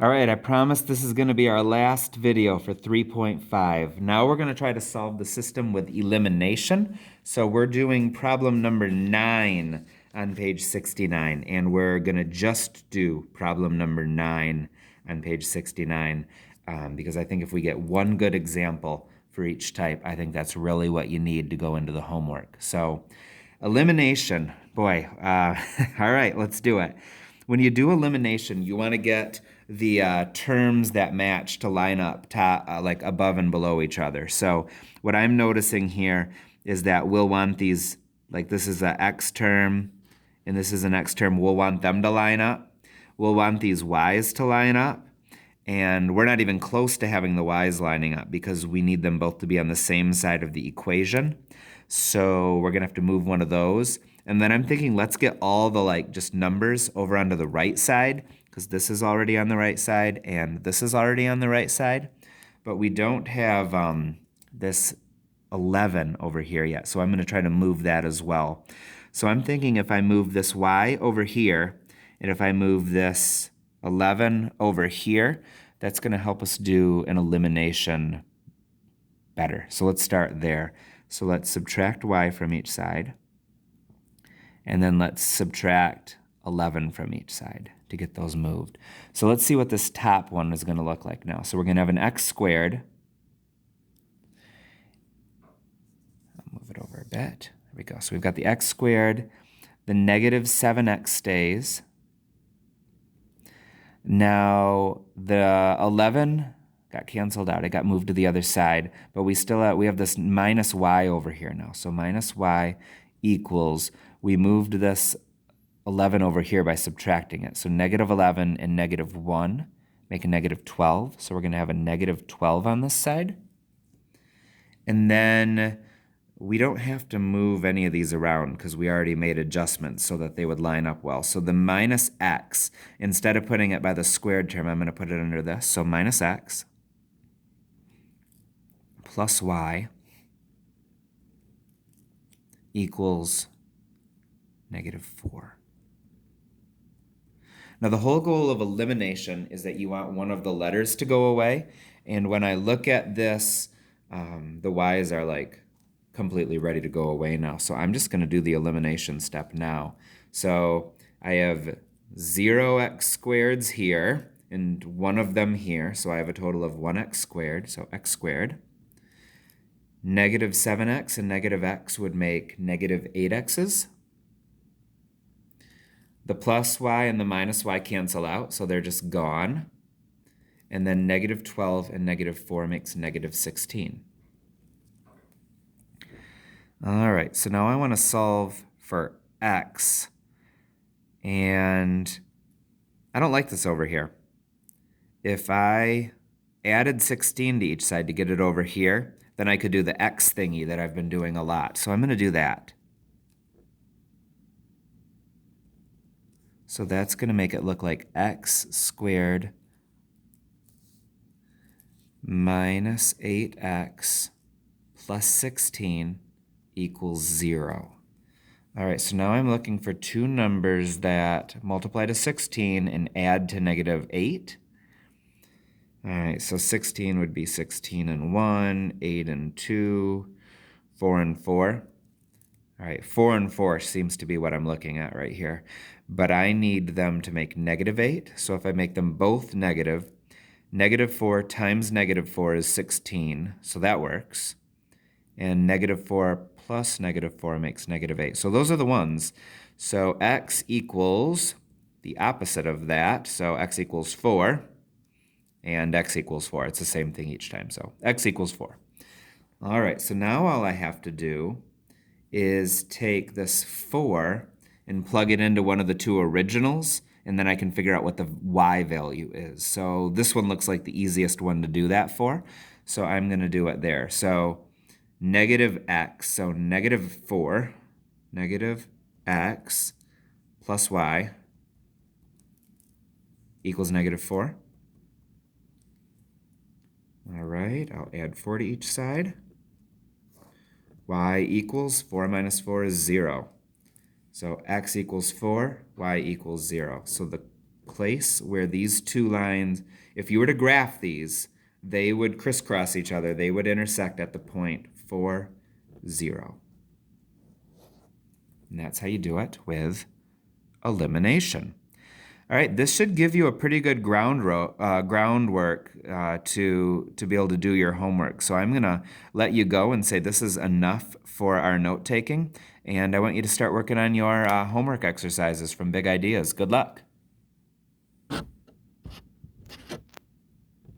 All right, I promise this is going to be our last video for 3.5. Now we're going to try to solve the system with elimination. So we're doing problem number 9 on page 69, and we're going to just do problem number 9 on page 69 because I think if we get one good example for each type, I think that's really what you need to go into the homework. So elimination, boy, all right, let's do it. When you do elimination, you want to get the terms that match to line up like above and below each other. So what I'm noticing here is that we'll want these, like this is an x term and this is an x term, we'll want them to line up. We'll want these y's to line up. And we're not even close to having the y's lining up because we need them both to be on the same side of the equation. So we're gonna have to move one of those. And then I'm thinking, let's get all the just numbers over onto the right side because this is already on the right side and this is already on the right side. But we don't have this 11 over here yet. So I'm gonna try to move that as well. So I'm thinking if I move this y over here and if I move this 11 over here, that's going to help us do an elimination better. So let's start there. So let's subtract y from each side. And then let's subtract 11 from each side to get those moved. So let's see what this top one is going to look like now. So we're going to have an x squared. I'll move it over a bit. There we go. So we've got the x squared. The negative 7x stays. Now the 11 got canceled out. It got moved to the other side, but we have this minus y over here now. So minus y equals, we moved this 11 over here by subtracting it. So negative 11 and negative 1 make a negative 12. So we're going to have a negative 12 on this side. And then we don't have to move any of these around because we already made adjustments so that they would line up well. So the minus x, instead of putting it by the squared term, I'm going to put it under this. So minus x plus y equals negative 4. Now the whole goal of elimination is that you want one of the letters to go away. And when I look at this, the y's are completely ready to go away now. So I'm just going to do the elimination step now. So I have 0x squareds here and one of them here. So I have a total of 1x squared, so x squared. Negative 7x and negative x would make negative 8x's. The plus y and the minus y cancel out, so they're just gone. And then negative 12 and negative 4 makes negative 16. All right, so now I want to solve for x, and I don't like this over here. If I added 16 to each side to get it over here, then I could do the x thingy that I've been doing a lot. So I'm going to do that. So that's going to make it look like x squared minus 8x plus 16 equals 0. All right, so now I'm looking for two numbers that multiply to 16 and add to negative 8. All right, so 16 would be 16 and 1, 8 and 2, 4 and 4. All right, 4 and 4 seems to be what I'm looking at right here. But I need them to make negative 8. So if I make them both negative, negative 4 times negative 4 is 16. So that works. And negative 4 plus negative 4 makes negative 8. So those are the ones. So x equals the opposite of that. So x equals 4 and x equals 4. It's the same thing each time. So x equals 4. All right, so now all I have to do is take this 4 and plug it into one of the two originals, and then I can figure out what the y value is. So this one looks like the easiest one to do that for. So I'm going to do it there. So negative x, so negative 4, negative x plus y equals negative 4. All right, I'll add 4 to each side. Y equals 4 minus 4 is 0. So x equals 4, y equals 0. So the place where these two lines, if you were to graph these, they would crisscross each other. They would intersect at the point 4, 0. And that's how you do it with elimination. All right, this should give you a pretty good groundwork to be able to do your homework. So I'm going to let you go and say this is enough for our note-taking, and I want you to start working on your homework exercises from Big Ideas. Good luck.